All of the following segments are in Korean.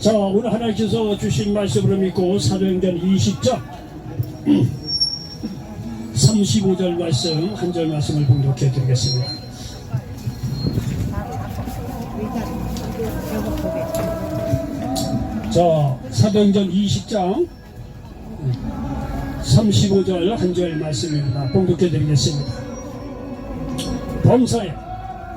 자, 오늘 하나님께서 주신 말씀으로 믿고 사도행전 20장 35절 말씀 한 절 말씀을 봉독해 드리겠습니다. 자, 사도행전 20장 35절 한 절 말씀입니다. 봉독해 드리겠습니다. 범사에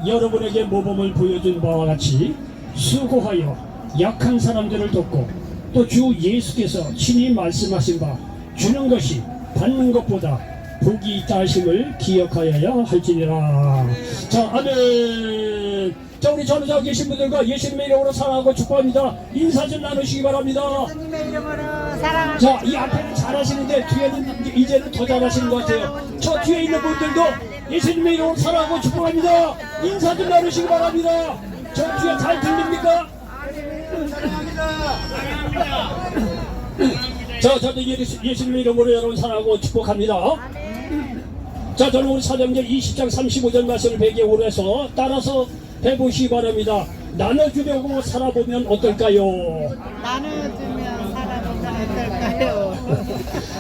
여러분에게 모범을 보여준 바와 같이 수고하여 약한 사람들을 돕고 또 주 예수께서 친히 말씀하신 바 주는 것이 받는 것보다 복이 있다 하심을 기억하여야 할지니라. 자, 아멘. 자, 우리 전우자 계신 분들과 예수님의 이름으로 사랑하고 축복합니다. 인사 좀 나누시기 바랍니다. 예수님의 이름으로 사랑합니다. 자, 이 앞에는 잘하시는데 뒤에는 이제는 더 잘하시는 것 같아요. 저 뒤에 있는 분들도 예수님의 이름으로 사랑하고 축복합니다. 인사 좀 나누시기 바랍니다. 저 뒤에 잘 들립니까? 자, 저도 예수님의 이름으로 여러분 사랑하고 축복합니다. 자, 저는 우리 사도행전 20장 35절 말씀을 배경으로 해서 따라서 해보시기 바랍니다. 나눠주려고 살아보면 어떨까요? 나눠주면 살아보면 어떨까요?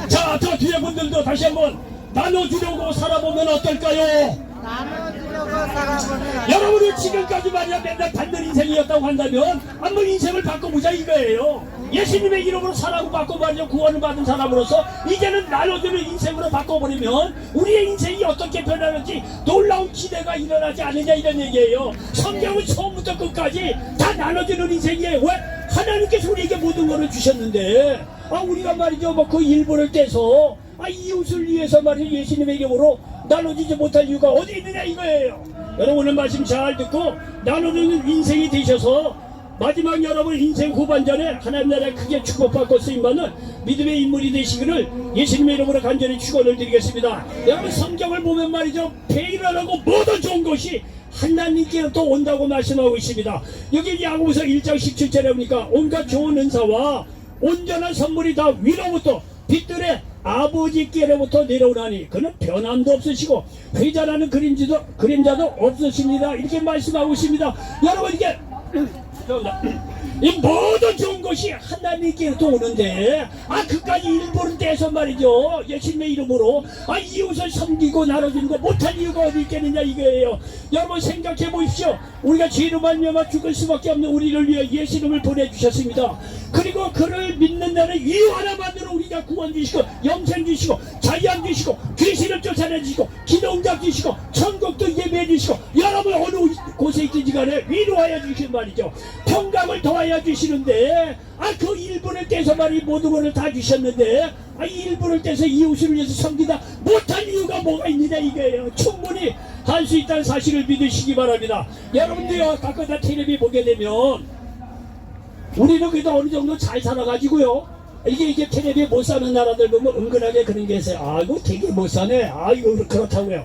자, 저 뒤에 분들도 다시 한번 나눠주려고 살아보면 어떨까요? 나눠주려고 살아보면 여러분이 지금까지 말이야 맨날 받는 인생이었다고 한다면 한번 인생을 바꿔보자 이거예요. 예수님의 이름으로 살아고 받고 말이야 구원을 받은 사람으로서 이제는 나눠주는 인생으로 바꿔버리면 우리의 인생이 어떻게 변하는지 놀라운 기대가 일어나지 않느냐 이런 얘기예요. 성경은 처음부터 끝까지 다 나눠주는 인생이에요. 왜? 하나님께서 우리에게 모든 것을 주셨는데 우리가 말이죠 뭐 그 일부를 떼서 이웃을 위해서 말이죠 예수님의 이름으로 나눠주지 못할 이유가 어디 있느냐 이거예요. 여러분 오늘 말씀 잘 듣고 나누는 인생이 되셔서 마지막 여러분 인생 후반전에 하나님 나라에 크게 축복받고 쓰임받는 믿음의 인물이 되시기를 예수님의 이름으로 간절히 축원을 드리겠습니다. 여러분 성경을 보면 말이죠 배일하라고 모든 좋은 것이 하나님께 또 온다고 말씀하고 있습니다. 여기 야고보서 1장 17절에 보니까 온갖 좋은 은사와 온전한 선물이 다 위로부터 빛들의 아버지께로부터 내려오나니 그는 변함도 없으시고 회자라는 그림자도 없으십니다. 이렇게 말씀하고 있습니다. 여러분 이게 이 모든 좋은 것이 하나님께로부터 오는데 그까지 일부를 떼서 말이죠 예수님의 이름으로 이웃을 섬기고 나눠주는 거 못한 이유가 어디 있겠느냐 이거예요. 여러분 생각해 보십시오. 우리가 죄로 말미암아 죽을 수밖에 없는 우리를 위해 예수님을 보내주셨습니다. 그리고 그를 믿는 날에 이유 하나만으로 우리가 구원 주시고 영생 주시고 자유함 주시고 귀신을 쫓아내주시고 기도응답 주시고 천국도 예배해 주시고 여러분 어느 곳에 있든지 간에 위로하여 주신 말이죠. 평강을 더하여 주시는데 그 일부를 떼서 말이 모든 것을 다 주셨는데 이 일부를 떼서 이웃을 위해서 섬기다 못한 이유가 뭐가 있느냐 이거예요. 충분히 할 수 있다는 사실을 믿으시기 바랍니다. 여러분들요 가끔다 텔레비 보게 되면 우리는 그래도 어느 정도 잘 살아가지고요 이게 텔레비에 못 사는 나라들 보면 은근하게 그런 게 있어요. 이거 되게 못 사네. 이거 그렇다고요.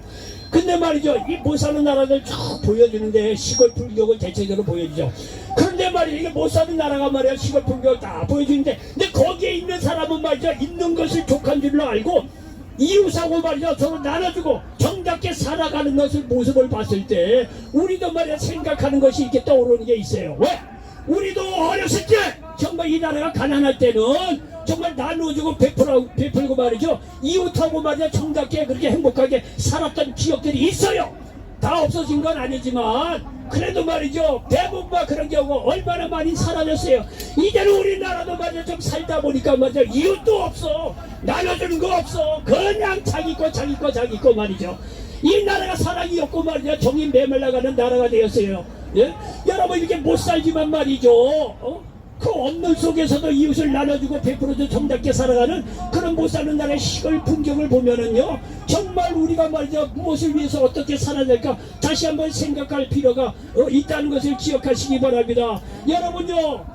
근데 말이죠 이 못 사는 나라들 쭉 보여주는데 시골 풍경을 대체적으로 보여주죠. 그런데 말이죠 이게 못 사는 나라가 말이야 시골 풍경을 다 보여주는데 근데 거기에 있는 사람은 말이죠 있는 것을 족한 줄로 알고 이웃하고 말이죠 서로 나눠주고 정답게 살아가는 것을 모습을 봤을 때 우리도 말이야 생각하는 것이 이렇게 떠오르는 게 있어요. 왜? 우리도 어렸을 때 정말 이 나라가 가난할 때는 정말 나눠주고 베풀고 말이죠 이웃하고 말이야 정답게 그렇게 행복하게 살았던 기억들이 있어요. 다 없어진 건 아니지만 그래도 말이죠 대부분 그런 경우가 얼마나 많이 사라졌어요. 이제는 우리나라도 말이죠 좀 살다 보니까 말이죠 이웃도 없어 나눠주는 거 없어 그냥 자기 거 말이죠. 이 나라가 사랑이 없고 말이죠 정이 메말라가는 나라가 되었어요. 예? 여러분 이렇게 못 살지만 말이죠 그 없는 속에서도 이웃을 나눠주고 베풀어서 정답게 살아가는 그런 못 사는 나라의 시골 풍경을 보면은요 정말 우리가 말이죠 무엇을 위해서 어떻게 살아야 될까 다시 한번 생각할 필요가 있다는 것을 기억하시기 바랍니다. 여러분요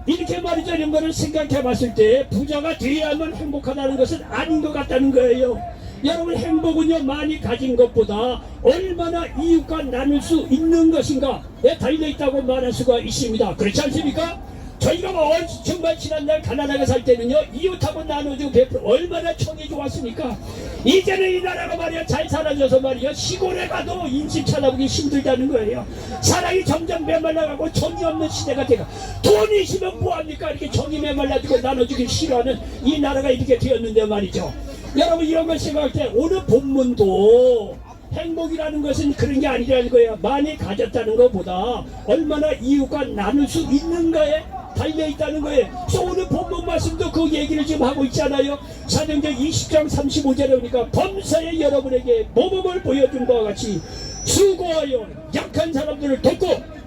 이렇게 말이죠 이런 거를 생각해 봤을 때 부자가 되어야만 행복하다는 것은 아닌 것 같다는 거예요. 여러분 행복은요 많이 가진 것보다 얼마나 이웃과 나눌 수 있는 것인가에 달려있다고 말할 수가 있습니다. 그렇지 않습니까? 저희가 뭐 정말 지난날 가난하게 살 때는요 이웃하고 나눠주고 베풀어 얼마나 청이 좋았습니까. 이제는 이 나라가 말이야 잘 사라져서 말이야 시골에 가도 인심 찾아보기 힘들다는 거예요. 사랑이 점점 메말라가고 정이 없는 시대가 돼가. 돈이 있으면 뭐합니까. 이렇게 정이 메말라지고 나눠주기 싫어하는 이 나라가 이렇게 되었는데 말이죠. 여러분 이런 걸 생각할 때 오늘 본문도 행복이라는 것은 그런 게 아니라는 거예요. 많이 가졌다는 것보다 얼마나 이웃과 나눌 수 있는가에 달려있다는 거예요. 그래서 오늘 본문 말씀도 그 얘기를 지금 하고 있잖아요. 사도행전 20장 35절에 보니까 범사에 여러분에게 모범을 보여준 것과 같이 수고하여 약한 사람들을 돕고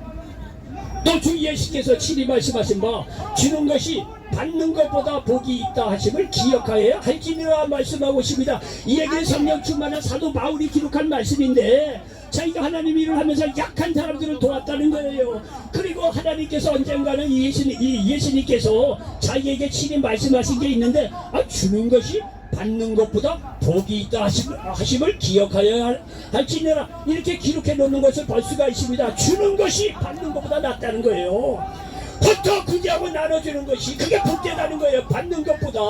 또 주 예수께서 친히 말씀하신 바 주는 것이 받는 것보다 복이 있다 하심을 기억하여야 할지니라 말씀하고 있습니다. 이 얘기는 성령 충만한 사도 바울이 기록한 말씀인데 자기가 하나님 일을 하면서 약한 사람들을 도왔다는 거예요. 그리고 하나님께서 언젠가는 예수님께서 자기에게 친히 말씀하신 게 있는데 주는 것이 받는 것보다 복이 있다 하심을 기억하여야 할지니라 이렇게 기록해 놓는 것을 볼 수가 있습니다. 주는 것이 받는 것보다 낫다는 거예요. 흩어 구제하고 나눠주는 것이 그게 복되다는 거예요. 받는 것보다.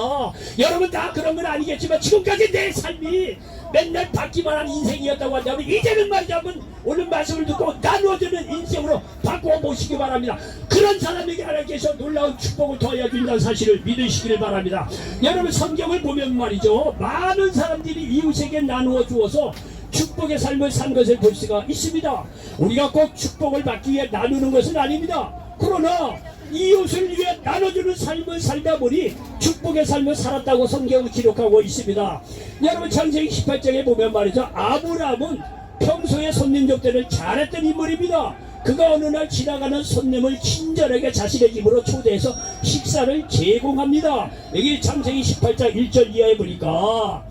여러분 다 그런 건 아니겠지만 지금까지 내 삶이 맨날 받기만 한 인생이었다고 한다면 이제는 말하자면 오늘 말씀을 듣고 나눠주는 인생으로 바꾸어 보시기 바랍니다. 그런 사람에게 하나님께서 놀라운 축복을 더하여 준다는 사실을 믿으시기를 바랍니다. 여러분 성경을 보면 말이죠 많은 사람들이 이웃에게 나누어 주어서 축복의 삶을 산 것을 볼 수가 있습니다. 우리가 꼭 축복을 받기 위해 나누는 것은 아닙니다. 그러나 이웃을 위해 나눠주는 삶을 살다 보니 축복의 삶을 살았다고 성경은 기록하고 있습니다. 여러분 창세기 18장에 보면 말이죠 아브라함은 평소에 손님 접대를 잘했던 인물입니다. 그가 어느 날 지나가는 손님을 친절하게 자신의 집으로 초대해서 식사를 제공합니다. 여기 창세기 18장 1절 이하에 보니까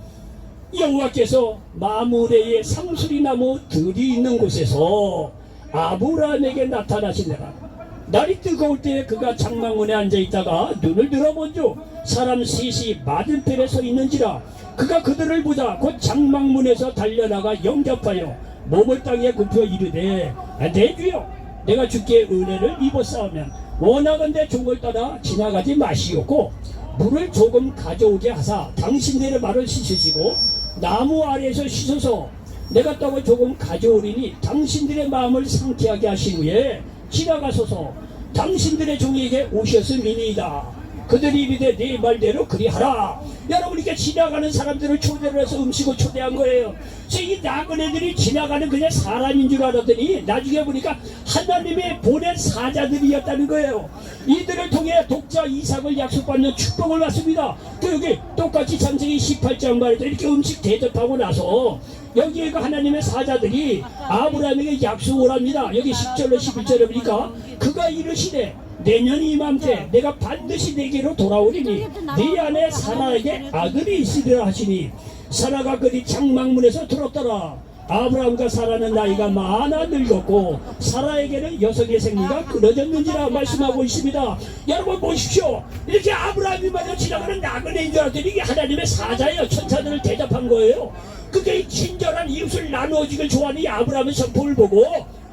여호와께서 마므레의 상수리나무 들이 있는 곳에서 아브라함에게 나타나시니라. 날이 뜨거울 때 그가 장막문에 앉아있다가 눈을 들어본즉 사람 셋이 맞은편에 서 있는지라. 그가 그들을 보자 곧 장막문에서 달려나가 영접하여 몸을 땅에 굽혀 이르되 내 주여 내가 주께 은혜를 입었사오면 원하건대 종을 따라 지나가지 마시옵고 물을 조금 가져오게 하사 당신들의 발을 씻으시고 나무 아래에서 씻어서 내가 떡을 조금 가져오리니 당신들의 마음을 상쾌하게 하신 후에 지나가소서 당신들의 종에게 오셨음이니이다. 그들이 이르되 네 말대로 그리하라. 여러분 이렇게 지나가는 사람들을 초대를 해서 음식을 초대한 거예요. 그래서 이 나그네들이 지나가는 그냥 사람인 줄 알았더니 나중에 보니까 하나님의 보낸 사자들이었다는 거예요. 이들을 통해 독자 이삭을 약속받는 축복을 받습니다. 또 여기 똑같이 창세기 18장 말에도 이렇게 음식 대접하고 나서 여기에 그 하나님의 사자들이 아브라함에게 약속을 합니다. 여기 10절로 11절에 보니까 그가 이르시되 내년 이맘때 내가 반드시 내게로 돌아오리니 네 안에 사라에게 아들이 있으리라 하시니 사라가 그리 장막문에서 들었더라. 아브라함과 사라는 나이가 많아 늙었고 사라에게는 여성의 생리가 끊어졌는지라 말씀하고 있습니다. 여러분 보십시오. 이렇게 아브라함이 마저 지나가는 나그네인 줄 알았더니 이게 하나님의 사자예요. 천사들을 대접한 거예요. 그게 친절한 이웃을 나누어주길 좋아하는 이 아브라함의 성품을 보고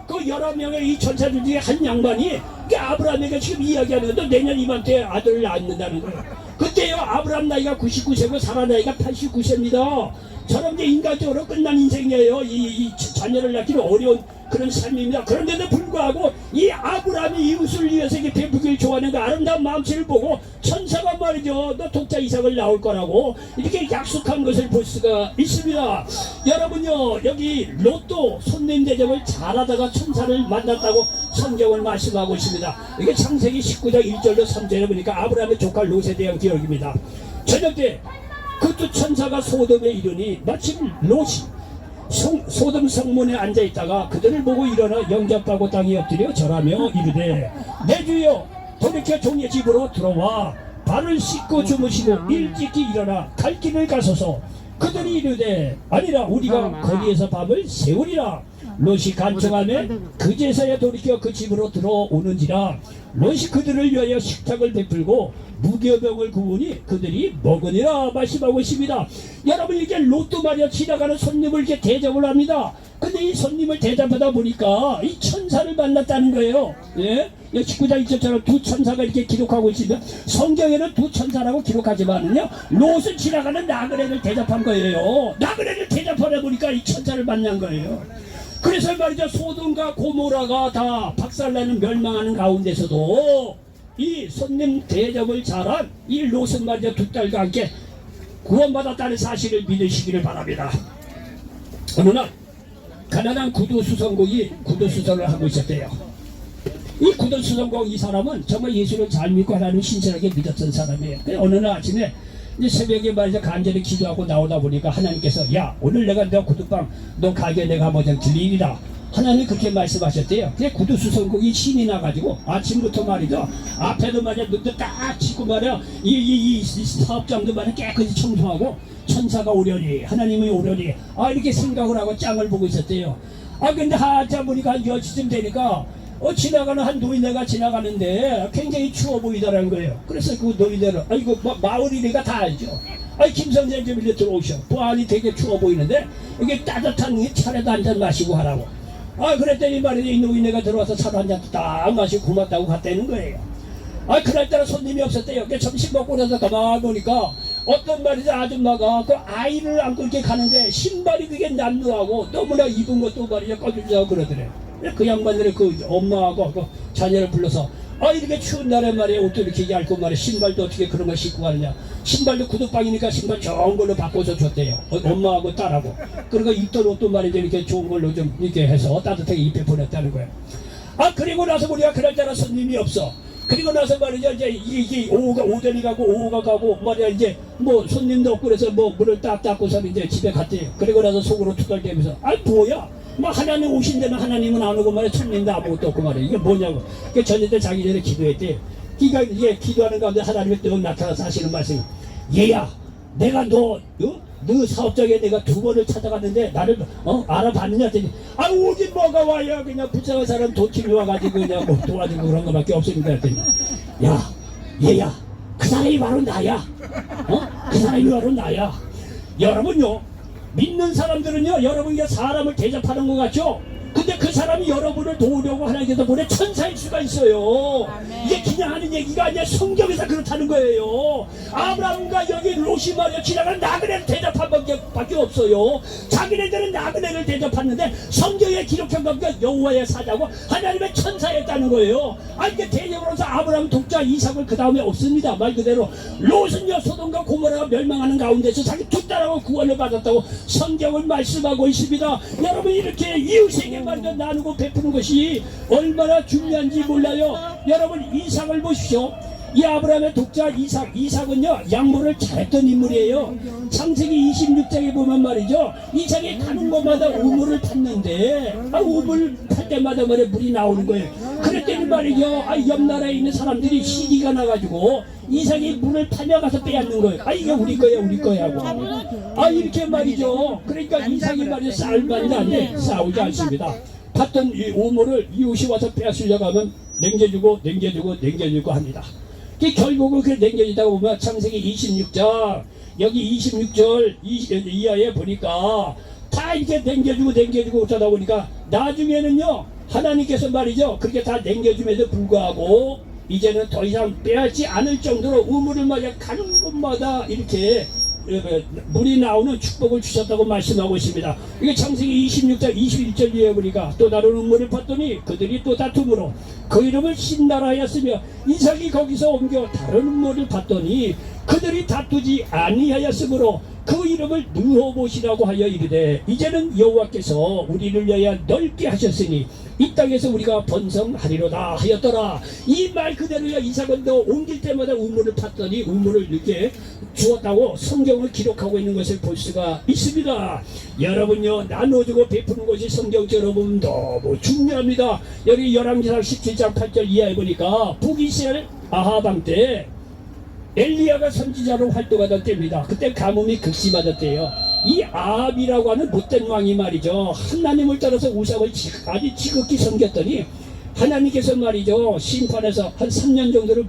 그 여러 명의 이 천사들 중에 한 양반이 아브라함에게 지금 이야기하는 것도 내년 이맘때 아들을 낳는다는 거예요. 그때요 아브라함 나이가 99세고 사라 나이가 89세입니다. 저런 게 인간적으로 끝난 인생이에요. 이 자녀를 낳기는 어려운 그런 삶입니다. 그런데도 불구하고 이 아브라함이 이웃을 위해서 이렇게 베푸기를 좋아하는 그 아름다운 마음씨를 보고 천사가 말이죠 너 독자 이삭을 낳을 거라고 이렇게 약속한 것을 볼 수가 있습니다. 여러분요 여기 롯도 손님 대접을 잘하다가 천사를 만났다고 성경을 말씀하고 있습니다. 이게 창세기 19장 1절로 3절에 보니까 아브라함의 조카 롯에 대한 기록입니다. 저녁 때 그것도 천사가 소돔에 이르니 마침 롯이 소돔 성문에 앉아있다가 그들을 보고 일어나 영접하고 땅에 엎드려 절하며 이르되 내 주여 돌이켜 종의 집으로 들어와 발을 씻고 주무시고 일찍이 일어나 갈 길을 가소서. 그들이 이르되 아니라 우리가 거리에서 밤을 새우리라. 롯이 간청하며 그제서야 돌이켜 그 집으로 들어오는지라 롯이 그들을 위하여 식탁을 베풀고 무교병을 구우니 그들이 먹으니라 말씀하고 있습니다. 여러분 이게 롯도 말이야 지나가는 손님을 이렇게 대접을 합니다. 근데 이 손님을 대접하다 보니까 이 천사를 만났다는 거예요. 예? 19장 1절처럼 두 천사가 이렇게 기록하고 있습니다. 성경에는 두 천사라고 기록하지만은요, 롯은 지나가는 나그네를 대접한 거예요. 나그네를 대접하다 보니까 이 천사를 만난 거예요. 그래서 말이죠, 소돔과 고모라가 다 박살나는 멸망하는 가운데서도 이 손님 대접을 잘한 이 롯은 말이죠, 두 딸과 함께 구원받았다는 사실을 믿으시기를 바랍니다. 어느 날 가난한 구두수선공이 구두수선을 하고 있었대요. 이 구두수선공 이 사람은 정말 예수를 잘 믿고 하나님을 신실하게 믿었던 사람이에요. 어느 날 아침에 이제 새벽에 말이죠, 간절히 기도하고 나오다 보니까 하나님께서 야, 오늘 내가 너 구두방 너 가게 내가 뭐든 들리리라 하나님 그렇게 말씀하셨대요. 그래 구두수선공이 신이 나가지고 아침부터 말이죠, 앞에도 말이야 눈도 딱 치고 말이야 이 사업장도 말이야 깨끗이 청소하고 천사가 오려니 하나님이 오려니 이렇게 생각을 하고 짱을 보고 있었대요. 근데 한참 보니까 한 10시쯤 되니까 지나가는 한 노인네가 지나가는데 굉장히 추워 보이더라는 거예요. 그래서 그 노인네는 이거 마을이니까 다 알죠. 김 선생 좀 이리 들어오셔. 보안이 되게 추워 보이는데 이게 따뜻한 차라도 한 잔 마시고 하라고. 그랬더니 말이죠, 이 노인네가 들어와서 차를 한 잔 딱 마시고 고맙다고 갔다는 거예요. 그날따라 손님이 없었대요. 점심 먹고 나서 가만 보니까 어떤 말이죠, 아줌마가 그 아이를 안고 이렇게 가는데 신발이 그게 남루하고 너무나 입은 것도 말이죠 꺼주자고 그러더래요. 그 양반들이 그 엄마하고 그 자녀를 불러서 이렇게 추운 날에 말이야 옷도 이렇게 얇고 말이야 신발도 어떻게 그런 걸 신고 가느냐, 신발도 구두방이니까 신발 좋은 걸로 바꿔서 줬대요. 엄마하고 딸하고. 그리고 입던 옷도 말이죠 이렇게 좋은 걸로 좀 이렇게 해서 따뜻하게 입혀 보냈다는 거예요. 그리고 나서 우리가 그날따라 손님이 없어. 그리고 나서 말이죠, 이제 오후가 오전이 가고 오후가 가고 말이야 이제 뭐 손님도 없고 그래서 뭐 문을 딱 닫고서 이제 집에 갔대요. 그리고 나서 속으로 투덜대면서 뭐야, 하나님 오신 데는 하나님은 안 오고 말이야 손님도 아무것도 없고 말이야 이게 뭐냐고. 저녁 때 자기 전에 기도했대. 그러니까 이게 기도하는 가운데 하나님이 또 나타나서 하시는 말씀이, 얘야 내가 너 사업장에 내가 2번을 찾아갔는데 나를 알아봤느냐 했더니 오지 뭐가 와야 그냥 불쌍한 사람 도침이 와가지고 그냥 뭐 도와주고 그런 거밖에 없습니다 했더니, 야 얘야 그 사람이 바로 나야. 그 사람이 바로 나야. 여러분요, 믿는 사람들은요 여러분이 사람을 대접하는 것 같죠? 근데 그 사람이 여러분을 도우려고 하나님께서 보내 천사일 수가 있어요. 이게 그냥 하는 얘기가 아니라 성경에서 그렇다는 거예요. 아브라함과 여기 롯이 말이야 지나간 나그네를 대접한 밖에 없어요. 자기네들은 나그네를 대접했는데 성경에 기록한 것과 여호와의 사자고 하나님의 천사였다는 거예요. 이게 대접으로서 아브라함 독자 이삭을 그 다음에 없습니다. 말 그대로 롯은요 소돔과 고모라가 멸망하는 가운데서 자기 두 딸하고 구원을 받았다고 성경을 말씀하고 있습니다. 여러분 이렇게 이웃에게 말이죠 나누고 베푸는 것이 얼마나 중요한지 몰라요. 여러분 이삭을 보십시오. 이 아브라함의 독자 이삭은요 양보를 잘했던 인물이에요. 창세기 26장에 보면 말이죠, 이삭이 가는 곳마다 우물을 팠는데 우물 팔 때마다 말이야 물이 나오는 거예요. 그랬더니 말이죠, 옆 나라에 있는 사람들이 시기가 나가지고 이삭이 물을 파며 가서 빼앗는 거예요. 이게 우리 거야 하고. 이렇게 말이죠. 그러니까 이삭이 말이죠 싸움만이 싸우지 않습니다. 팠던 이 우물을 이웃이 와서 빼앗으려고 하면 냉겨주고 합니다. 결국은 그 냉겨지다가 보면 창세기 26장 여기 26절 이하에 보니까 다 이렇게 냉겨주고 어쩌다 보니까 나중에는요 하나님께서 말이죠 그렇게 다 냉겨줌에도 불구하고 이제는 더 이상 빼앗지 않을 정도로 우물을 말이야 가는 곳마다 이렇게 물이 나오는 축복을 주셨다고 말씀하고 있습니다. 이게 창세기 26장 21절 이하에 보니까 또 다른 우물을 봤더니 그들이 또 다툼으로 그 이름을 신나라 하였으며 이삭이 거기서 옮겨 다른 우물을 봤더니 그들이 다투지 아니하였으므로 그 이름을 느호봇이라고 하여 이르되 이제는 여호와께서 우리를 위하여 넓게 하셨으니 이 땅에서 우리가 번성하리로다 하였더라. 이 말 그대로야 이삭은 또 옮길 때마다 우물을 팠더니 우물을 이렇게 주었다고 성경을 기록하고 있는 것을 볼 수가 있습니다. 여러분요 나눠주고 베푸는 것이 성경적으로 보면 너무 중요합니다. 여기 열왕기상 17장 8절 이하에 보니까 북이스라엘 아하방 때 엘리야가 선지자로 활동하던 때입니다. 그때 가뭄이 극심하던 때예요. 이 아합이라고 하는 못된 왕이 말이죠. 하나님을 따라서 우상을 아주 지극히 섬겼더니 하나님께서 말이죠. 심판에서 한 3년 정도를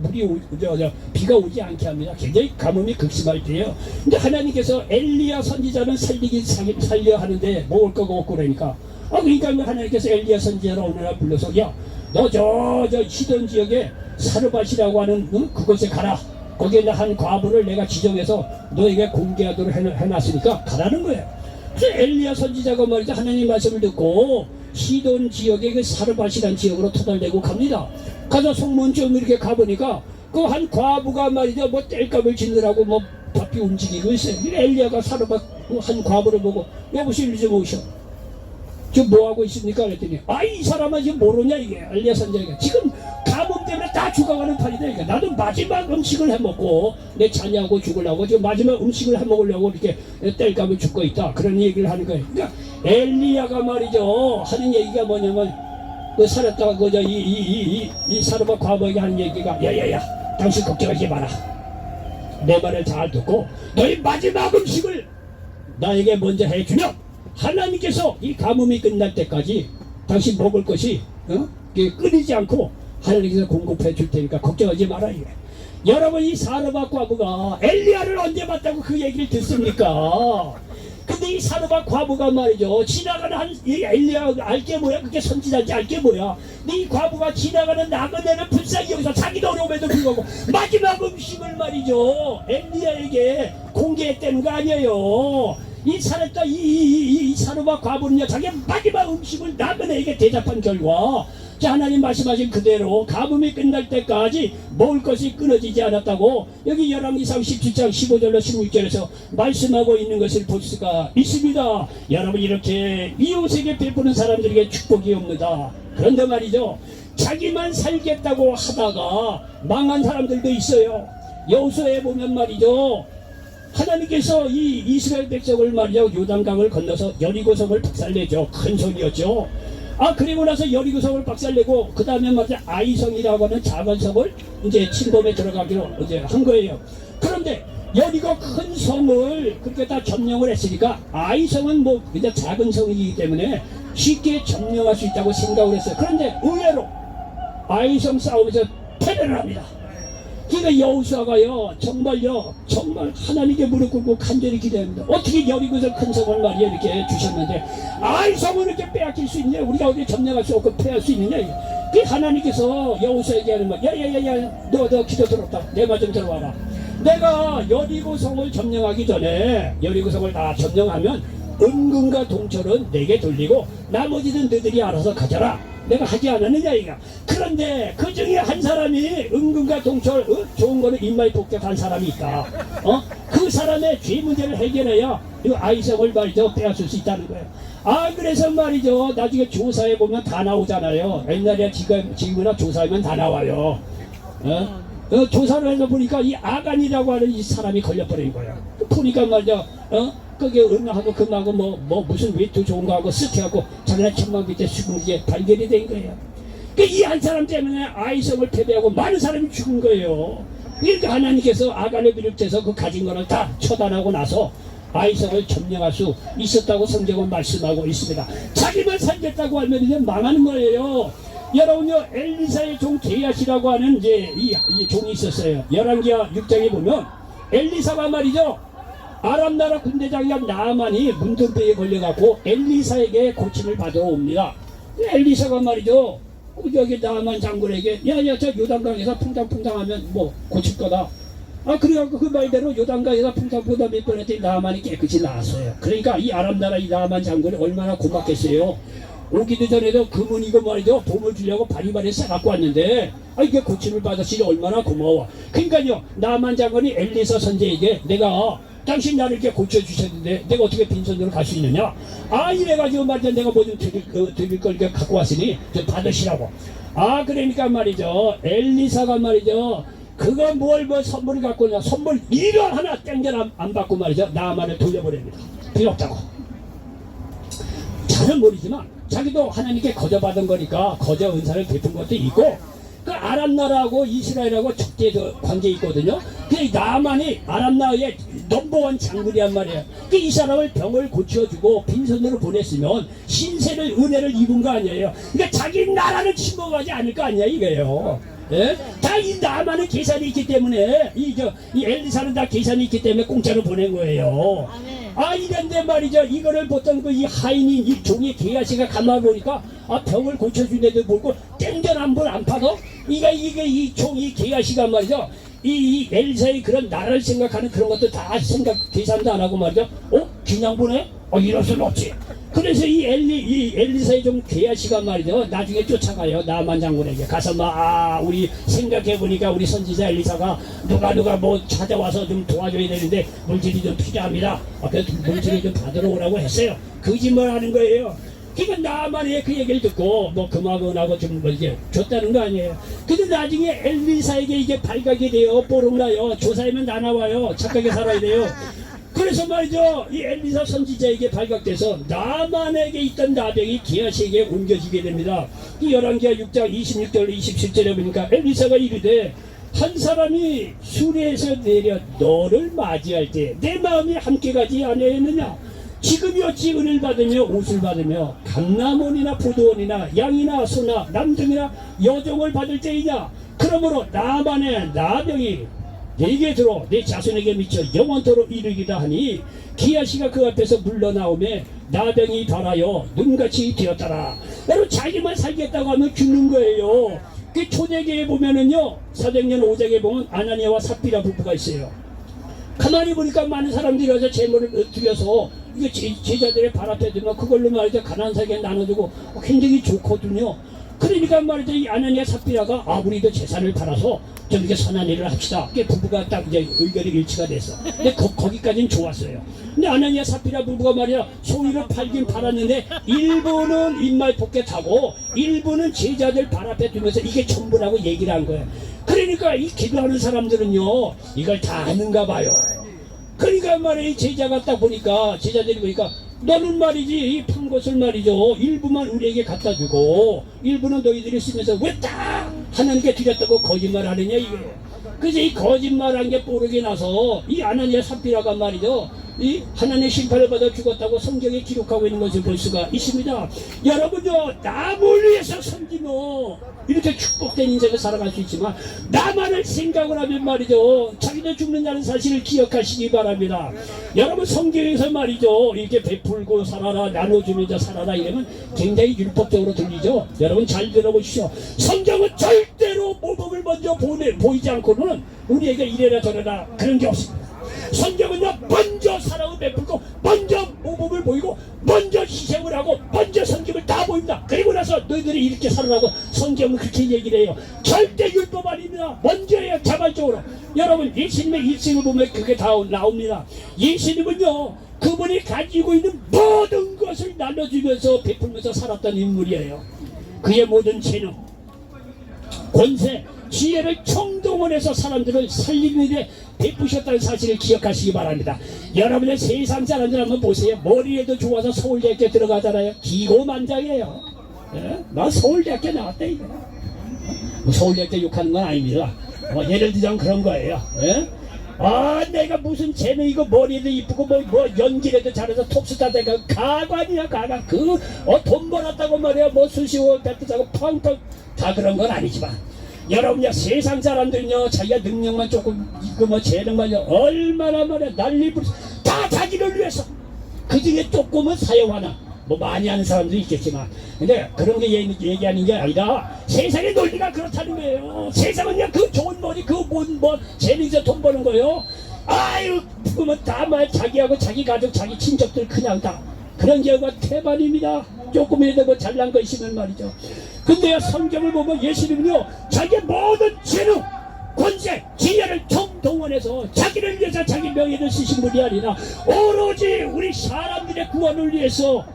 비가 오지 않게 합니다. 굉장히 가뭄이 극심할 때예요. 근데 하나님께서 엘리야 선지자는 살려 하는데 먹을 거가 없고 그러니까 그러니까 하나님께서 엘리야 선지자를 어느 날 불러서 야 너 저 시돈 지역에 사르밧이라고 하는 그곳에 가라. 거기에 한 과부를 내가 지정해서 너에게 공개하도록 해놨으니까 가라는 거예요. 그래서 엘리야 선지자가 말이죠. 하나님 말씀을 듣고 시돈 지역의 그 사르밧이라는 지역으로 터달대고 갑니다. 가서 송문점 이렇게 가보니까 그 한 과부가 말이죠. 뭐 땔감을 짓느라고 뭐 바삐 움직이고 있어요. 엘리야가 사르밧 한 과부를 보고 여보세요 일 좀 오셔. 지금 뭐 하고 있습니까? 그랬더니 이 사람은 지금 모르냐 이게 엘리야 선지자가 지금 가뭄 때문에 다 죽어가는 판이다. 그러니까 나도 마지막 음식을 해먹고 내 자녀하고 죽으려고 지금 마지막 음식을 해먹으려고 이렇게 땔감을 죽고 있다. 그런 얘기를 하는 거예요. 그러니까 엘리야가 말이죠 하는 얘기가 뭐냐면 그 살았다가 그저 이 사르밧 과부에게 하는 얘기가 야야야 당신 걱정하지 마라. 내 말을 잘 듣고 너희 마지막 음식을 나에게 먼저 해주면 하나님께서 이 가뭄이 끝날 때까지 당신 먹을 것이 끊이지 않고 하나님께서 공급해 줄 테니까 걱정하지 마라. 이게. 여러분 이 사르밧 과부가 엘리야를 언제 봤다고 그 얘기를 듣습니까? 근데 이 사르밧 과부가 말이죠 지나가는 이 엘리야 알게 뭐야? 그게 선지자인지 알게 뭐야? 근데 이 과부가 지나가는 나그네를 불쌍히 여기서 자기도 어려움에도 불구하고 마지막 음식을 말이죠 엘리야에게 공개했다는 거 아니에요. 이 살았다 이 사르밧 과부는요 자기 마지막 음식을 나그네에게 대접한 결과 자 하나님 말씀하신 그대로 가뭄이 끝날 때까지 먹을 것이 끊어지지 않았다고 여기 열왕기상 17장 15절로 16절에서 말씀하고 있는 것을 볼 수가 있습니다. 여러분 이렇게 이웃에게 베푸는 사람들에게 축복이 옵니다. 그런데 말이죠 자기만 살겠다고 하다가 망한 사람들도 있어요. 여호수아에 보면 말이죠 하나님께서 이 이스라엘 백성을 말이죠 요단강을 건너서 여리고성을 박살내죠. 큰 성이었죠. 그리고 나서 여리고성을 박살내고 그 다음에 말이죠 아이성이라고 하는 작은 성을 이제 침범에 들어가기로 이제 한 거예요. 그런데 여리고 큰 성을 그렇게 다 점령을 했으니까 아이성은 뭐 그냥 작은 성이기 때문에 쉽게 점령할 수 있다고 생각을 했어요. 그런데 의외로 아이성 싸움에서 패배를 합니다. 그러니까 여호수아가요 정말 하나님께 무릎 꿇고 간절히 기도합니다. 어떻게 여리고성 큰 성을 말이야 이렇게 주셨는데 아이성을 이렇게 빼앗길 수 있냐? 우리가 어디 점령할 수 없고 패할 수 있느냐? 그 하나님께서 여호수아에게 하는 말 야야야야 너 기도 들었다. 내 말 좀 들어와라. 내가 여리고성을 점령하기 전에 여리고성을 다 점령하면 은근과 동철은 내게 돌리고 나머지는 너희들이 알아서 가져라. 내가 하지 않았느냐 이가. 그런데 그 중에 한 사람이 은근과 동철 좋은 거는 입마에 복잡한 사람이 있다. 그 사람의 죄 문제를 해결해야 이 아이성을 말이죠 빼앗을 수 있다는 거예요. 그래서 말이죠 나중에 조사해 보면 다 나오잖아요. 옛날에 지금이나 조사하면 다 나와요. 조사를 해서 보니까 이 아간이라고 하는 이 사람이 걸려버린 거예요. 보니까 말이죠 그게 은하고 금하고 뭐 무슨 외투 좋은 거 하고 스티하고 장난 천막 밑에 죽은 게 발견이 된 거예요. 이 한 사람 때문에 아이성을 패배하고 많은 사람이 죽은 거예요. 그러니까 하나님께서 아간을 비롯해서 그 가진 거를 다 처단하고 나서 아이성을 점령할 수 있었다고 성경은 말씀하고 있습니다. 자기만 살겠다고 하면 이제 망하는 거예요. 여러분요 엘리사의 종 게하시라고 하는 이제 이 종이 있었어요. 열왕기하 6장에 보면 엘리사가 말이죠 아람 나라 군대장이었 나아만이 문둥병에 걸려갖고 엘리사에게 고침을 받으러 옵니다. 엘리사가 말이죠 여기 나아만 장군에게 야야 저 요단강에서 퐁당퐁당하면 뭐 고칠 거다. 그래갖고 그 말대로 요단강에서 퐁당퐁당 몇 번 했더니 나아만이 깨끗이 나았어요. 그러니까 이 아람 나라 이 나아만 장군이 얼마나 고맙겠어요. 오기도 전에도 금은이고 말이죠 보물 주려고 바리바리 싸갖고 왔는데 이게 고침을 받았으니 얼마나 고마워. 그러니까요 나아만 장군이 엘리사 선지에게 내가 당신 나를 이렇게 고쳐주셨는데 내가 어떻게 빈손으로 갈 수 있느냐? 이래가지고 말이죠 내가 뭐 좀 드릴 걸 이렇게 갖고 왔으니 좀 받으시라고. 그러니까 말이죠 엘리사가 말이죠 그거 뭘 선물을 갖고 오냐 선물 1원 하나 땡겨 안 받고 말이죠 나만을 돌려버립니다. 필요 없다고. 잘은 모르지만 자기도 하나님께 거저받은 거니까 거저 은사를 베푼 것도 있고 그 아람 나라하고 이스라엘하고 적대 관계 있거든요. 그 근데 나만이 아람나라의 넘버원 장군이란 말이에요. 이 사람을 병을 고쳐주고 빈손으로 보냈으면 신세를 은혜를 입은 거 아니에요. 그러니까 자기 나라를 침범하지 않을 거 아니야 이거예요. 예? 다 이 나만의 계산이 있기 때문에 이 엘리사는 다 계산이 있기 때문에 공짜로 보낸 거예요. 아 이런데 말이죠. 이거를 보통 이 하인이 이 종이 게하시가 가만 보니까 병을 고쳐준 애들 보고 땡전 한 번 안 파도 이게 이 종이 게하시가 말이죠. 이 엘리사의 그런 나라를 생각하는 그런 것도 다 계산도 안 하고 말이죠. 그냥 보내? 이럴 수는 없지. 그래서 이 엘리사의 좀 게하시가 말이죠. 나중에 쫓아가요. 나만 장군에게 가서 우리 생각해보니까 우리 선지자 엘리사가 누가 뭐 찾아와서 좀 도와줘야 되는데 물질이 좀 필요합니다. 그래서 물질을 좀 받으러 오라고 했어요. 거짓말 하는 거예요. 그러니까 나만의 그 얘기를 듣고 뭐 그만하고 좀 이제 줬다는 거 아니에요. 근데 나중에 엘리사에게 이게 발각이 돼요. 뽀록나요. 조사하면 다 나와요. 착하게 살아야 돼요. 그래서 말이죠. 이 엘리사 선지자에게 발각돼서 나만에게 있던 나병이 게하시에게 옮겨지게 됩니다. 이 열왕기하 6장 26절 27절에 보니까 엘리사가 이르되 한 사람이 수레에서 내려 너를 맞이할 때 내 마음이 함께 가지 아니하였느냐. 지금이 어찌 은혜를 받으며 옷을 받으며 감람원이나 포도원이나 양이나 소나 남종이나 여종을 받을 때이냐. 그러므로 나만의 나병이 내게 들어 내 자손에게 미쳐 영원토록 이르기다 하니 게하시가 그 앞에서 물러나오매 나병이 달하여 눈같이 되었더라. 여러분 자기만 살겠다고 하면 죽는 거예요. 그 초대교회에 보면은요 사도행전 5장에 보면 아나니아와 삽비라 부부가 있어요. 가만히 보니까 많은 사람들이 와서 재물을 드려서 이게 제자들의 발 앞에 두면 그걸로 말이죠 가난한 사에게 나눠주고 굉장히 좋거든요. 그러니까 말이죠 이 아나니아 삽비라가 우리도 재산을 팔아서 좀 이렇게 선한 일을 합시다. 그게 부부가 딱 이제 의견이 일치가 됐어. 근데 거기까지는 좋았어요. 근데 아나니아 삽비라 부부가 말이야 소유를 팔긴 팔았는데 일부는 입말 포켓하고 일부는 제자들 발 앞에 두면서 이게 전부라고 얘기를 한 거예요. 그러니까 이 기도하는 사람들은요 이걸 다 아는가 봐요. 그러니까 말이야 이 제자가 딱 보니까 제자들이 보니까 너는 말이지 이 판 것을 말이죠 일부만 우리에게 갖다 주고 일부는 너희들이 쓰면서 왜 딱 하나님께 드렸다고 거짓말 하느냐 이게. 그래서 이 거짓말한 게 뽀르게 나서 이 아나니아 삽비라가 말이죠 이 하나님의 심판을 받아 죽었다고 성경에 기록하고 있는 것을 볼 수가 있습니다. 여러분요 남을 위해서 섬기며 이렇게 축복된 인생을 살아갈 수 있지만 나만을 생각을 하면 말이죠 자기도 죽는다는 사실을 기억하시기 바랍니다. 여러분 성경에서 말이죠 이렇게 베풀고 살아라 나눠주면서 살아라 이러면 굉장히 율법적으로 들리죠. 여러분 잘 들어보십시오. 성경은 절대로 모범을 먼저 보이지 않고는 우리에게 이래라 저래라 그런 게 없습니다. 성경은요 먼저 사랑을 베풀고 먼저 모범을 보이고 먼저 희생을 하고 먼저 섬김을 다 보입니다. 그리고 나서 너희들이 이렇게 살아라고 성경은 그렇게 얘기를 해요. 절대 율법 아닙니다. 먼저 해야 자발적으로. 여러분 예수님의 일생을 보면 그게 다 나옵니다. 예수님은요 그분이 가지고 있는 모든 것을 나눠주면서 베풀면서 살았던 인물이에요. 그의 모든 재능 권세 지혜를 총동원해서 사람들을 살리는 일에 베푸셨다는 사실을 기억하시기 바랍니다. 여러분의 세상 사람들 한번 보세요. 머리에도 좋아서 서울대학교 들어가잖아요. 기고만장이에요. 예? 나 서울대학교 나왔다 이거. 서울대학교 욕하는 건 아닙니다. 예를 들자면 그런 거예요. 예? 내가 무슨 재능이고 머리도 이쁘고 뭐 연기라도 잘해서 톱스타 대가 가관이야 가관. 돈 벌었다고 말이야 뭐 수시호 배트자고 펑펑 다 그런 건 아니지만 여러분요 세상 사람들은요 자기가 능력만 조금 있고 뭐 재능만요 얼마나 말이야 난리부리 다 자기를 위해서 그 중에 조금은 사용하나 뭐 많이 하는 사람도 있겠지만 근데 그런 게 얘기하는 게 아니라 세상의 논리가 그렇다는 거예요. 세상은요 그 좋은 머리 뭐 재능에서 돈 버는 거예요. 아유 그러면 다 말 자기하고 자기 가족 자기 친척들 그냥 다 그런 경우가 태반입니다. 조금이라도 뭐 잘난 거 있으면 말이죠. 근데요 성경을 보면 예수님은요 자기의 모든 재능 권세 지혜를 총동원해서 자기를 위해서 자기 명예를 쓰신 분이 아니라 오로지 우리 사람들의 구원을 위해서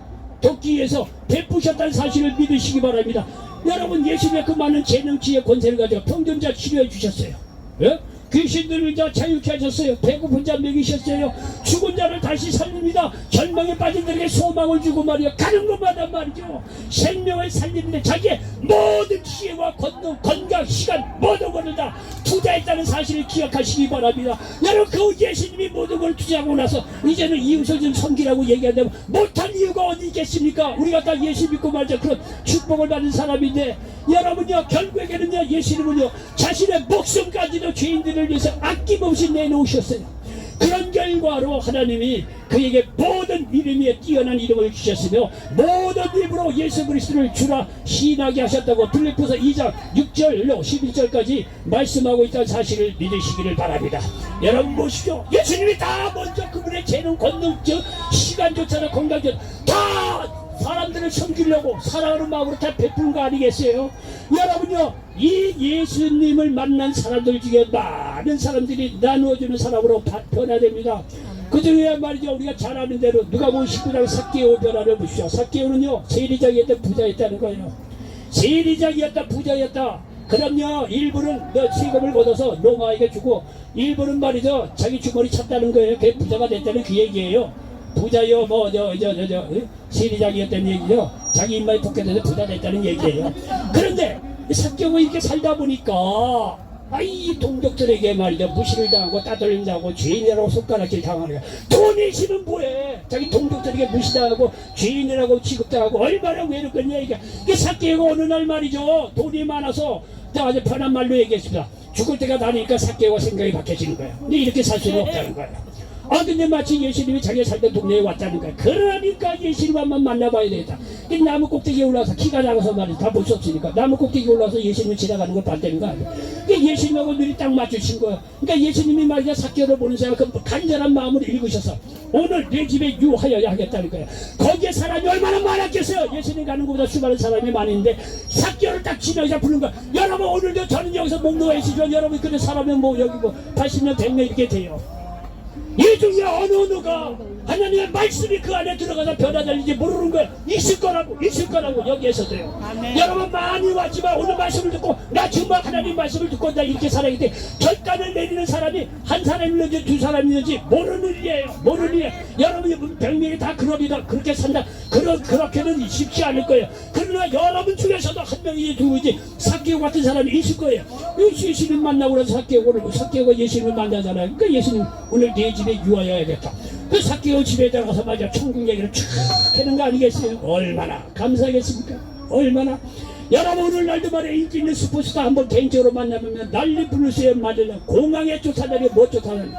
돕기 위해서 베푸셨다는 사실을 믿으시기 바랍니다. 여러분 예수님의 그 많은 재능 지혜 권세를 가지고 병든자 치료해 주셨어요. 예? 그 귀신들을 자유케 하셨어요. 배고픈 자 먹이셨어요. 죽은 자를 다시 살립니다. 절망에 빠진 자에게 소망을 주고 말이야. 가는 곳마다 말이죠. 생명을 살리는데 자기의 모든 지혜와 건강, 시간 모든 것을 다 투자했다는 사실을 기억하시기 바랍니다. 여러분 그 예수님이 모든 걸 투자하고 나서 이제는 이웃을 좀 섬기라고 얘기한다면 못할 이유가 어디 있겠습니까? 우리가 다 예수 믿고 말이죠. 그런 축복을 받은 사람인데 여러분요 결국에는요 예수님은요 자신의 목숨까지도 죄인들을 위해서 아낌없이 내놓으셨어요. 그런 결과로 하나님이 그에게 모든 이름 위에 뛰어난 이름을 주셨으며 모든 입으로 예수 그리스도를 주라 시인하게 하셨다고 빌립보서 2장 6절로 11절까지 말씀하고 있다는 사실을 믿으시기를 바랍니다. 여러분 보십시오. 예수님이 다 먼저 그분의 재능, 권능, 시간조차나 건강조차 다 사람들을 섬기려고 사랑하는 마음으로 다 베푼 거 아니겠어요? 여러분요 이 예수님을 만난 사람들 중에 많은 사람들이 나누어주는 사람으로 변화됩니다. 그 중에 말이죠 우리가 잘 아는 대로 누가복음 19장 삭개오 변화를 보시죠. 삭개오는요 세리장이었다 부자였다는 거예요. 세리장이었다 부자였다. 그럼요 일부는 세금을 걷어서 로마에게 주고 일부는 말이죠 자기 주머니 찼다는 거예요. 그게 부자가 됐다는 그 얘기예요. 부자요 세리장이었다는 얘기죠. 자기 입맛에 복귀돼서 부자 됐다는 얘기예요. 그런데 삭개오가 이렇게 살다 보니까 이 동족들에게 말이죠 무시를 당하고 따돌림 당하고 죄인이라고 손가락질 당하는 거야. 돈이 있으면 뭐해. 자기 동족들에게 무시당하고 죄인이라고 취급당하고 얼마나 외롭겠냐 이게. 삭개오가 어느 날 말이죠 돈이 많아서 아주 편한 말로 얘기했습니다. 죽을 때가 나니까 삭개오가 생각이 바뀌어지는 거야. 근데 이렇게 살 수는 없다는 거야. 근데 마치 예수님이 자기가 살던 동네에 왔다는 거야. 그러니까 예수님 한번 만나봐야 되겠다. 나무 꼭대기에 올라서 키가 작아서 말이야 다 볼 수 없으니까 나무 꼭대기에 올라서 예수님을 지나가는 걸 봤다는 거 아니야. 예수님하고 눈이 딱 맞추신 거야. 그러니까 예수님이 말이야 삭개오를 보는 사람 그 간절한 마음으로 읽으셔서 오늘 내 집에 유하여야 하겠다는 거야. 거기에 사람이 얼마나 많았겠어요. 예수님 가는 곳보다 수많은 사람이 많은데 삭개오를 딱 지나가서 부른 거야. 여러분 오늘도 저는 여기서 목놓아 있으죠. 여러분 그런 사람은 뭐 여기 뭐 80년 100년 이렇게 돼요. 이 중에 어느 하나님의 말씀이 그 안에 들어가서 변화될지 모르는 거야. 있을 거라고 여기에서도요. 아멘. 여러분 많이 왔지만 오늘 말씀을 듣고 나 정말 하나님 말씀을 듣고 나 이렇게 살아야 돼. 결단을 내리는 사람이 한 사람이든지 두 사람이든지 모르는 일이에요. 여러분 100명이 다 그럽니다. 그렇게 산다. 그렇게는 쉽지 않을 거예요. 그러나 여러분 중에서도 한 명이지 누구지 삭개오 같은 사람이 있을 거예요. 예수님 만나고 나서 삭개오가 예수님을 만나잖아요. 그러니까 예수님 오늘 내 집에 유하여야겠다. 그 삭개오 집에 들어가서 말이야 천국 얘기를 쫙 하는 거 아니겠어요? 얼마나 감사하겠습니까? 얼마나. 여러분 오늘날도 말이야 인기 있는 스포츠스타 한번 개인적으로 만나면 난리 부르세요. 말이야 공항에 쫓아다니 못 쫓아다니.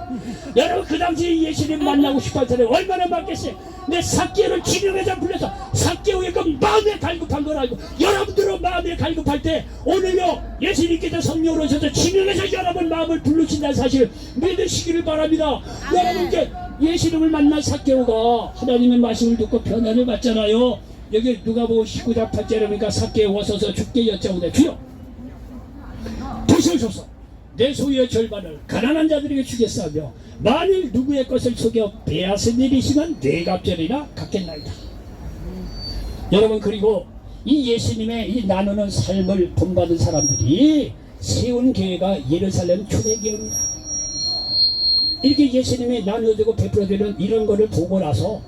여러분 그 당시 예수님 만나고 싶어하는 사람이 얼마나 많겠어요. 내 삭개오를 지명해서 불러서 삭개오의 그 마음에 갈급한 걸 알고 여러분들은 마음에 갈급할 때 오늘요 예수님께서 성령으로 오셔서 지명해서 여러분 마음을 부르신다는 사실을 믿으시기를 바랍니다. 여러분께 예수님을 만난 삭개오가 하나님의 말씀을 듣고 변화를 받잖아요. 여기 누가복음 19장 8절에 보니까 삭개오가 서서 주께 여짜오되 주여 보시옵소서 내 소유의 절반을 가난한 자들에게 주겠사며 만일 누구의 것을 속여 빼앗은 일이 있으면 네 갑절이나 갚겠나이다. 여러분 그리고 이 예수님의 이 나누는 삶을 본받은 사람들이 세운 교회가 예루살렘 초대교회입니다. 이렇게 예수님이 나누어주고 베풀어주는 이런 거를 보고 나서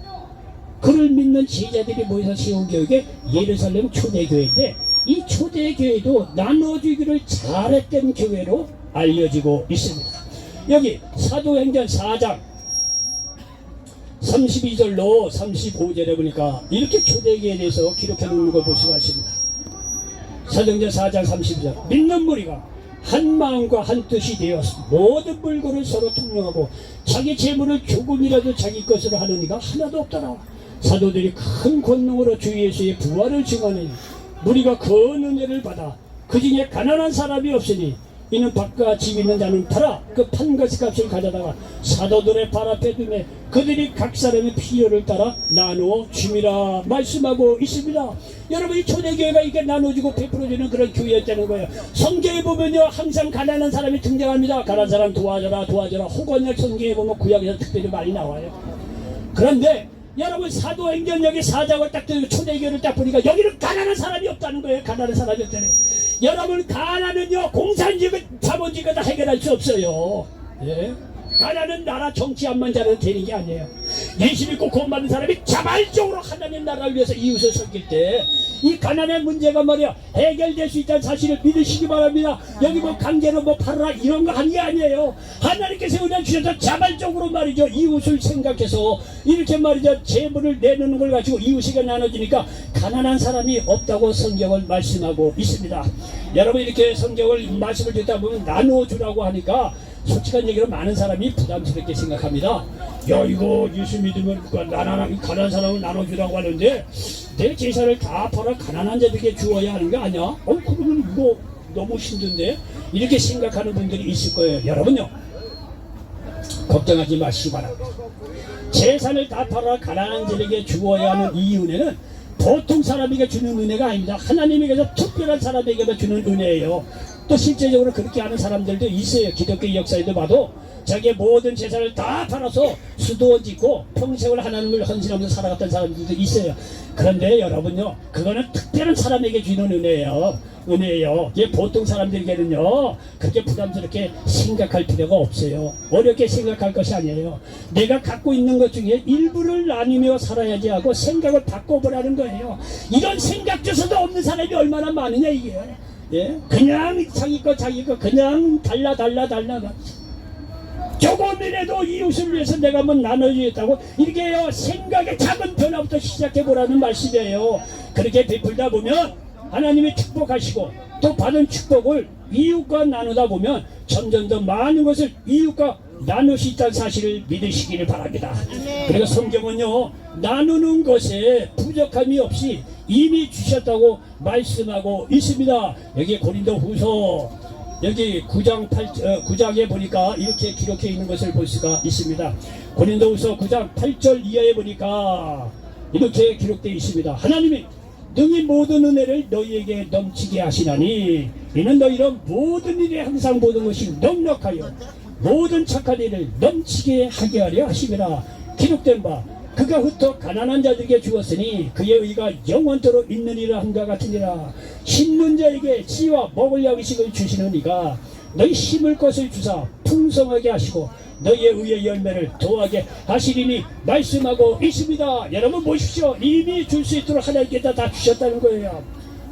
그를 믿는 제자들이 모여서 세운 교회가 예루살렘 초대교회인데 이 초대교회도 나누어주기를 잘했던 교회로 알려지고 있습니다. 여기 사도행전 4장 32절로 35절에 보니까 이렇게 초대교회에 대해서 기록해 놓는 걸 볼 수가 있습니다. 사도행전 4장 32절 믿는 무리가 한 마음과 한 뜻이 되어 모든 물건을 서로 통용하고 자기 재물을 조금이라도 자기 것으로 하는 이가 하나도 없더라. 사도들이 큰 권능으로 주 예수의 부활을 증언하니 무리가 그 은혜를 받아 그 중에 가난한 사람이 없으니 이는 밭과 집 있는 자는 팔아 그 판 것의 값을 가져다가 사도들의 발 앞에 두매 그들이 각 사람의 필요를 따라 나누어 줌이라 말씀하고 있습니다. 여러분 이 초대교회가 이렇게 나눠주고 베풀어주는 그런 교회였다는 거예요. 성경에 보면요 항상 가난한 사람이 등장합니다. 가난한 사람 도와줘라 혹은 성경에 보면 구약에서 특별히 많이 나와요. 그런데 여러분 사도행전 여기 4장을 딱 초대교회를 딱 보니까 여기는 가난한 사람이 없다는 거예요. 가난한 사람이 없다는 거예요. 여러분 가난은요 공산주의 자본주의가 다 해결할 수 없어요. 예? 가난은 나라 정치안만 잘해도 되는 게 아니에요. 예수 믿고 구원받은 사람이 자발적으로 하나님 나라를 위해서 이웃을 섬길 때 이 가난의 문제가 말이야 해결될 수 있다는 사실을 믿으시기 바랍니다. 여기 뭐 강제로 뭐 팔아라 이런 거 하는 게 아니에요. 하나님께서 은혜 주셔서 자발적으로 말이죠 이웃을 생각해서 이렇게 말이죠 재물을 내놓는 걸 가지고 이웃에게 나눠주니까 가난한 사람이 없다고 성경을 말씀하고 있습니다. 여러분 이렇게 성경을 말씀을 듣다 보면 나눠주라고 하니까 솔직한 얘기로 많은 사람이 부담스럽게 생각합니다. 야 이거 예수 믿으면 가난한 사람을 나눠주라고 하는데 내 재산을 다 팔아 가난한 자들에게 주어야 하는 거 아니야? 그러면 이거 너무 힘든데? 이렇게 생각하는 분들이 있을 거예요. 여러분요 걱정하지 마시기 바랍니다. 재산을 다 팔아 가난한 자들에게 주어야 하는 이 은혜는 보통 사람에게 주는 은혜가 아닙니다. 하나님에게서 특별한 사람에게만 주는 은혜예요. 또 실제적으로 그렇게 하는 사람들도 있어요. 기독교 역사에도 봐도 자기의 모든 재산을 다 팔아서 수도원 짓고 평생을 하나님을 헌신하면서 살아갔던 사람들도 있어요. 그런데 여러분요 그거는 특별한 사람에게 주는 은혜예요. 이게 보통 사람들에게는요 그렇게 부담스럽게 생각할 필요가 없어요. 어렵게 생각할 것이 아니에요. 내가 갖고 있는 것 중에 일부를 나누며 살아야지 하고 생각을 바꿔보라는 거예요. 이런 생각조차도 없는 사람이 얼마나 많으냐 이게. 예? 그냥 자기 거 그냥 달라 조금이라도 이웃을 위해서 내가 한번 나눠주겠다고 이렇게요 생각의 작은 변화부터 시작해보라는 말씀이에요. 그렇게 베풀다 보면 하나님이 축복하시고 또 받은 축복을 이웃과 나누다 보면 점점 더 많은 것을 이웃과 나눌 수 있다는 사실을 믿으시기를 바랍니다. 그리고 성경은요 나누는 것에 부족함이 없이 이미 주셨다고 말씀하고 있습니다. 여기 고린도 후서 여기 9장에 보니까 이렇게 기록해 있는 것을 볼 수가 있습니다. 고린도 후서 9장 8절 이하에 보니까 이렇게 기록되어 있습니다. 하나님이 능히 모든 은혜를 너희에게 넘치게 하시나니 이는 너희는 모든 일에 항상 모든 것이 넉넉하여 모든 착한 일을 넘치게 하게 하려 하심이라. 기록된 바 그가 흩어 가난한 자들에게 주었으니 그의 의가 영원토록 있느니라 함과 같으니라. 심는 자에게 씨와 먹을 양식을 주시는 이가 너희 심을 것을 주사 풍성하게 하시고 너희의 의의 열매를 더하게 하시리니 말씀하고 있습니다. 여러분 보십시오. 이미 줄 수 있도록 하나님께서 다 주셨다는 거예요.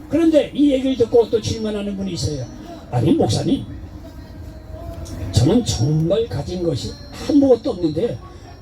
그런데 이 얘기를 듣고 또 질문하는 분이 있어요. 아니 목사님 저는 정말 가진 것이 아무것도 없는데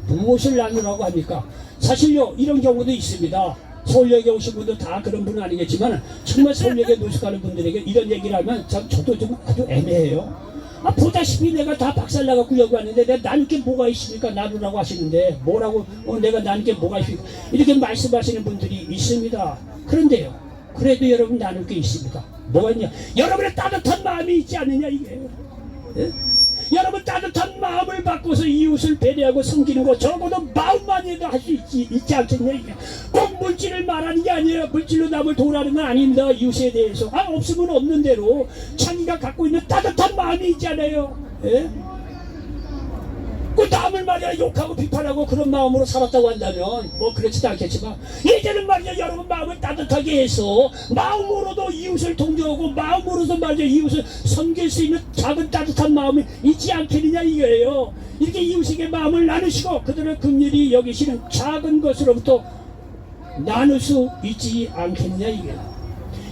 무엇을 나누라고 합니까? 사실요 이런 경우도 있습니다. 서울역에 오신 분도 다 그런 분은 아니겠지만 정말 서울역에 노숙하는 분들에게 이런 얘기를 하면 저도 좀 아주 애매해요. 보다시피 내가 다 박살나갖고 여기 왔는데 내가 나눌 게 뭐가 있습니까? 나누라고 하시는데 뭐라고 내가 나눌 게 뭐가 있습니까? 이렇게 말씀하시는 분들이 있습니다. 그런데요 그래도 여러분 나눌 게 있습니다. 뭐가 있냐? 여러분의 따뜻한 마음이 있지 않느냐 이게. 예? 여러분 따뜻한 마음을 바꿔서 이웃을 배려하고 섬기는 거 적어도 마음만이라도 할 수 있지 않겠냐 이게. 꼭 물질을 말하는 게 아니에요. 물질로 남을 도우라는 건 아닙니다. 이웃에 대해서 없으면 없는 대로 자기가 갖고 있는 따뜻한 마음이 있잖아요. 예? 그 남을 말이야 욕하고 비판하고 그런 마음으로 살았다고 한다면 뭐 그렇지도 않겠지만 이제는 말이야 여러분 마음을 따뜻하게 해서 마음으로도 이웃을 동정하고 마음으로도 말이야 이웃을 섬길 수 있는 작은 따뜻한 마음이 있지 않겠느냐 이거예요. 이렇게 이웃에게 마음을 나누시고 그들을 긍휼히 여기시는 작은 것으로부터 나눌 수 있지 않겠느냐 이거예요.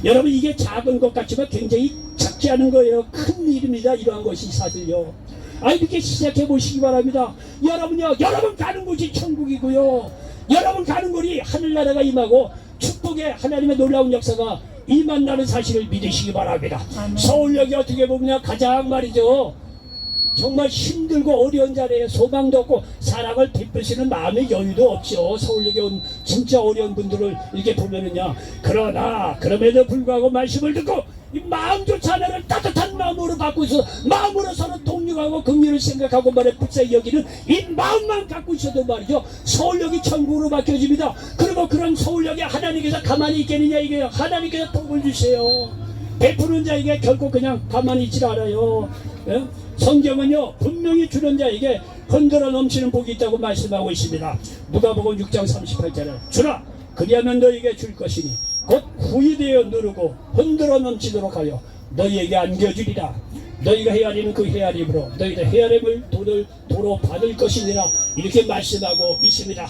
여러분 이게 작은 것 같지만 굉장히 작지 않은 거예요. 큰 일입니다. 이러한 것이 사실요. 이렇게 시작해 보시기 바랍니다. 여러분요 여러분 가는 곳이 천국이고요 여러분 가는 곳이 하늘나라가 임하고 축복의 하나님의 놀라운 역사가 임한다는 사실을 믿으시기 바랍니다. 서울역이 어떻게 보면 가장 말이죠 정말 힘들고 어려운 자리에 소망도 없고 사랑을 베풀 마음의 여유도 없죠. 서울역에 온 진짜 어려운 분들을 이렇게 보면은요 그러나 그럼에도 불구하고 말씀을 듣고 이 마음조차 하나를 따뜻한 마음으로 바꾸서 마음으로 서로 동력하고 긍휼을 생각하고 말에 불쌍히 여기는 이 마음만 갖고 있어도 말이죠 서울역이 천국으로 바뀌어집니다. 그리고 그런 서울역에 하나님께서 가만히 있겠느냐 이게요. 하나님께서 복을 주세요. 베푸는 자에게 결코 그냥 가만히 있질 않아요. 예? 성경은요 분명히 주는 자에게 흔들어 넘치는 복이 있다고 말씀하고 있습니다. 누가복음 6장 38절에 주라 그리하면 너에게 줄 것이니 곧 후히 되어 누르고 흔들어 넘치도록 하여 너희에게 안겨주리라. 너희가 헤아리는 그 헤아림으로 너희도 헤아림을 도로 받을 것이니라. 이렇게 말씀하고 있습니다.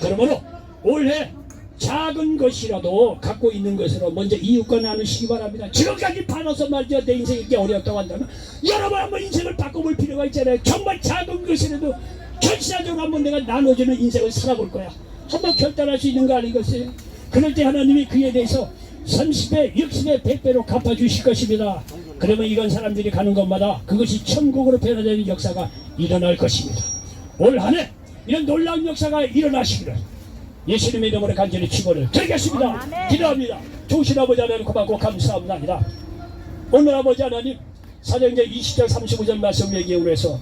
그러므로 올해 작은 것이라도 갖고 있는 것으로 먼저 이웃과 나누시기 바랍니다. 지금까지 받아서 말이죠, 내 인생이 이렇게 어렵다고 한다면 여러분 한번 인생을 바꿔볼 필요가 있잖아요. 정말 작은 것이라도 결사적으로 한번 내가 나눠주는 인생을 살아볼 거야. 한번 결단할 수 있는 거 아니겠어요? 그럴 때 하나님이 그에 대해서 30배, 60배, 100배로 갚아주실 것입니다. 그러면 이건 사람들이 가는 곳마다 그것이 천국으로 변화되는 역사가 일어날 것입니다. 올 한 해 이런 놀라운 역사가 일어나시기를 예수님의 이름으로 간절히 축원을 드리겠습니다. 기도합니다. 좋으신 아버지 하나님 고맙고 감사합니다. 오늘 아버지 하나님 사도행전 20절 35절 말씀 얘기로 해서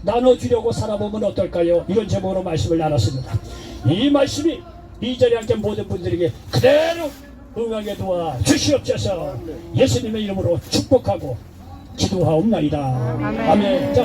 나눠주려고 살아보면 어떨까요? 이런 제목으로 말씀을 나눴습니다. 이 말씀이 이 자리에 함께 모든 분들에게 그대로 응하게 도와 주시옵소서. 예수님의 이름으로 축복하고 기도하옵나이다. 아멘. 자,